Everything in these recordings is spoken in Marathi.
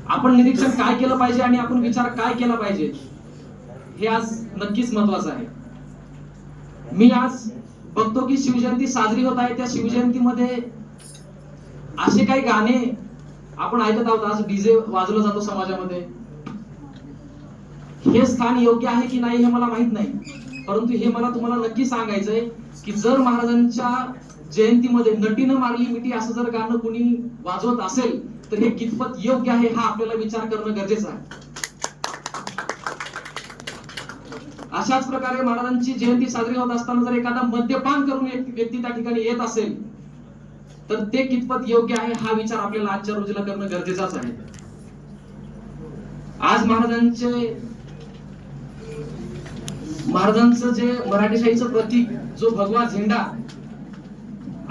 आपण निरीक्षण काय केलं पाहिजे आणि आपण विचार काय केला पाहिजे हे आज नक्कीच महत्वाचं आहे. मी आज बघतो की शिवजयंती साजरी होत आहे. त्या शिवजयंतीमध्ये असे काही गाणे आपण ऐकत आहोत. आज डीजे वाजवला जातो समाजामध्ये. हे स्थान योग्य आहे की नाही हे मला माहित नाही, परंतु हे मला तुम्हाला नक्की सांगायचंय की जर महाराजांच्या जयंतीमध्ये नटीनं मारली मिठी असं जर गाणं कुणी वाजवत असेल तर हे कितपत योग्य आहे हा आपल्याला विचार करणं गरजेचं आहे. अशाच प्रकारे महाराजांची जयंती साजरी होत असताना जर एखादा मद्यपान करून एक व्यक्ती त्या ठिकाणी येत असेल तर ते कितपत योग्य आहे हा विचार आपल्याला आजच्या रोजीला करणं गरजेचंच आहे. आज महाराजांचं जे मराठीशाहीचं प्रतीक जो भगवा झेंडा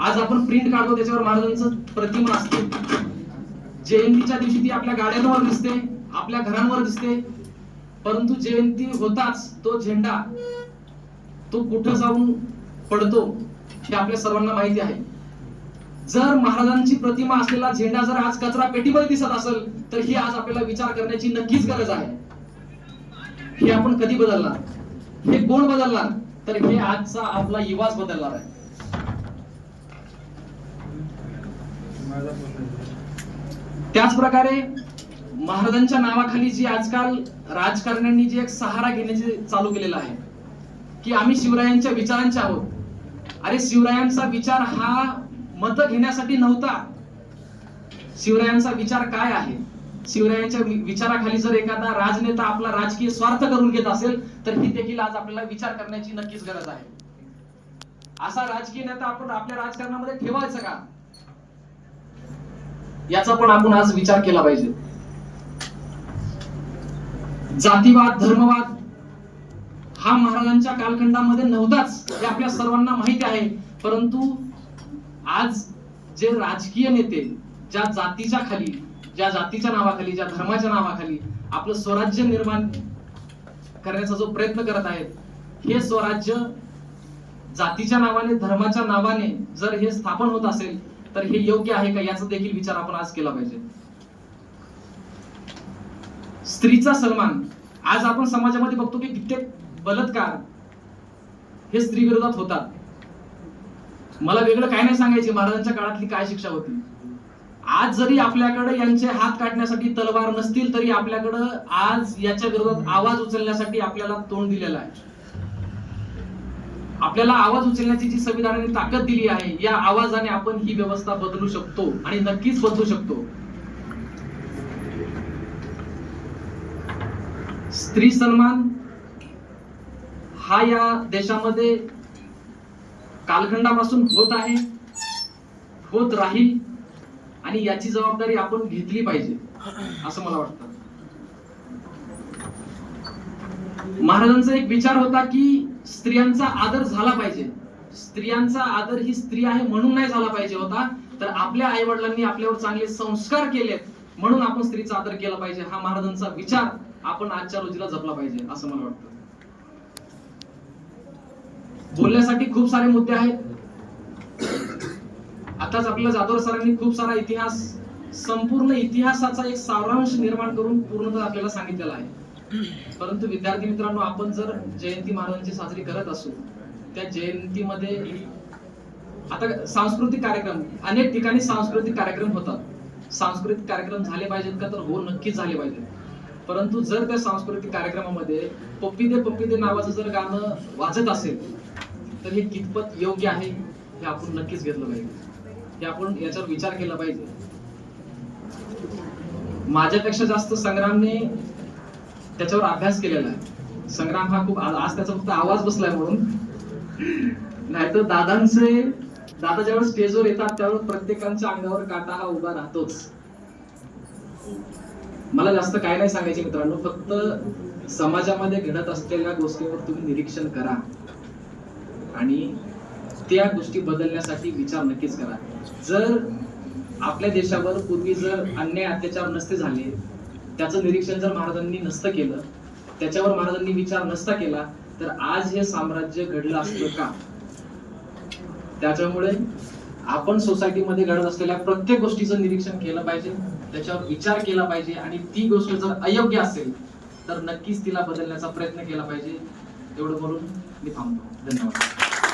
आज आपण प्रिंट काढतो त्याच्यावर महाराजांचं प्रतिमा असते. जयंतीच्या दिवशी ती आपल्या गाड्यांवर दिसते, आपल्या घरांवर दिसते, परंतु जयंती होताच तो झेंडा तो कुठं जाऊन पडतो हे आपल्या सर्वांना माहिती आहे. जर महाराजांची प्रतिमा असलेला झेंडा जर आज कचरा पेटीमध्ये दिसत असेल तर ही आज आपल्याला विचार करण्याची नक्कीच गरज आहे. हे आपण कधी बदलणार, हे कोण बदलणार, तर हे आजचा आपला युवाच बदलणार आहे. त्याच प्रकारे महाराजांच्या नावाखाली जी आजकाल राजकारण्यांनी जी एक सहारा घेण्याचे चालू केलेला आहे की आम्ही शिवरायांच्या विचारांचे आहोत. अरे शिवरायांचा विचार हा मत घेण्यासाठी नव्हता. शिवरायांचा विचार काय आहे? शिवरायांच्या विचाराखाली जर एखादा राजनेता आपला राजकीय स्वार्थ करून घेत असेल तर ही देखील आज आपल्याला विचार करण्याची नक्कीच गरज आहे. असा राजकीय नेता आपण आपल्या राजकारणामध्ये ठेवायचा का याचा पण आपण आज विचार केला पाहिजे. जातीवाद, धर्मवाद हा महाराजांच्या कालखंडामध्ये नव्हताच हे आपल्या सर्वांना माहिती आहे. परंतु आज जे राजकीय नेते ज्या जातीच्या खाली, ज्या जातीच्या नावाखाली, ज्या धर्माच्या नावाखाली आपलं स्वराज्य निर्माण करण्याचा जो प्रयत्न करत आहेत, हे स्वराज्य जातीच्या नावाने, धर्माच्या नावाने जर हे स्थापन होत असेल तर हे योग्य आहे का याचा देखील विचार आपण आज केला पाहिजे. स्त्रीचा सन्मान आज आपण समाजामध्ये बघतो की कित्येक बलात्कार हे स्त्री विरोधात होतात. मला वेगळं काय नाही सांगायचे महाराजांच्या काळातली काय शिक्षा होती. आज जरी आपल्याकडे यांचे हात काढण्यासाठी तलवार नसतील तरी आपल्याकडं आज याच्या विरोधात आवाज उचलण्यासाठी आपल्याला तोंड दिलेलं आहे. आपल्याला आवाज उचलण्याची जी संविधानाने ताकद दिली आहे, या आवाजाने आपण ही व्यवस्था बदलू शकतो आणि नक्कीच बदलू शकतो. स्त्री सन्मान हा या देशामध्ये कालखंडापासून होत आहे, होत राहील आणि याची जबाबदारी आपण घेतली पाहिजे असं मला वाटतं. महाराजांचा एक विचार होता की स्त्रियांचा आदर झाला पाहिजे. स्त्रियांचा आदर ही स्त्री आहे म्हणून नाही झाला पाहिजे होता, तर आपल्या आई वडिलांनी आपल्यावर चांगले संस्कार केलेत म्हणून आपण स्त्रीचा आदर केला पाहिजे. हा महाराजांचा विचार आपण आजच्या रोजीला जपला पाहिजे असं मला वाटतं. बोलण्यासाठी खूप सारे मुद्दे आहेत. आताच आपल्याला जाधव सरांनी खूप सारा इतिहास, संपूर्ण इतिहासाचा एक सारांश निर्माण करून पूर्णतः आपल्याला सांगितलेला आहे. परंतु विद्यार्थी मित्रांनो, आपण जर जयंती महाराजांची साजरी करत असू, त्या जयंतीमध्ये आता सांस्कृतिक कार्यक्रम, अनेक ठिकाणी सांस्कृतिक कार्यक्रम होतात. सांस्कृतिक कार्यक्रम झाले पाहिजेत का? तर हो, नक्कीच झाले पाहिजेत. परंतु जर त्या सांस्कृतिक कार्यक्रमामध्ये पप्पी दे पप्पी दे नावाचं जर गाणं वाजत असेल तर हे कितपत योग्य आहे हे आपण नक्कीच घेतलं पाहिजे. हे आपण याच्यावर विचार केला पाहिजे. माझ्यापेक्षा जास्त संग्रामने त्याच्यावर अभ्यास केलेला आहे. संग्राम हा खूप, आज त्याचा फक्त आवाज बसलाय म्हणून, नाहीतर दादा ज्यावेळेस स्टेजवर येतात त्यावेळेस प्रत्येकाच्या अंगावर काटा हा उभा राहतोच. मला जास्त काय नाही सांगायचे मित्रांनो, फक्त समाजामध्ये घडत असलेल्या गोष्टींवर तुम्ही निरीक्षण करा आणि त्या गोष्टी बदलण्यासाठी विचार नक्कीच करा. जर आपल्या देशावर पूर्वी जर अन्याय अत्याचार नसते झाले, त्याचं निरीक्षण जर महाराजांनी नसतं केलं, त्याच्यावर महाराजांनी विचार नसता केला, तर आज हे साम्राज्य घडलं असतं का? त्याच्यामुळे आपण सोसायटीमध्ये घडत असलेल्या प्रत्येक गोष्टीचं निरीक्षण केलं पाहिजे. त्याच्यावर विचार केला पाहिजे आणि ती गोष्ट जर अयोग्य असेल तर नक्कीच तिला बदलण्याचा प्रयत्न केला पाहिजे. एवढं बोलून मी थांबतो. धन्यवाद.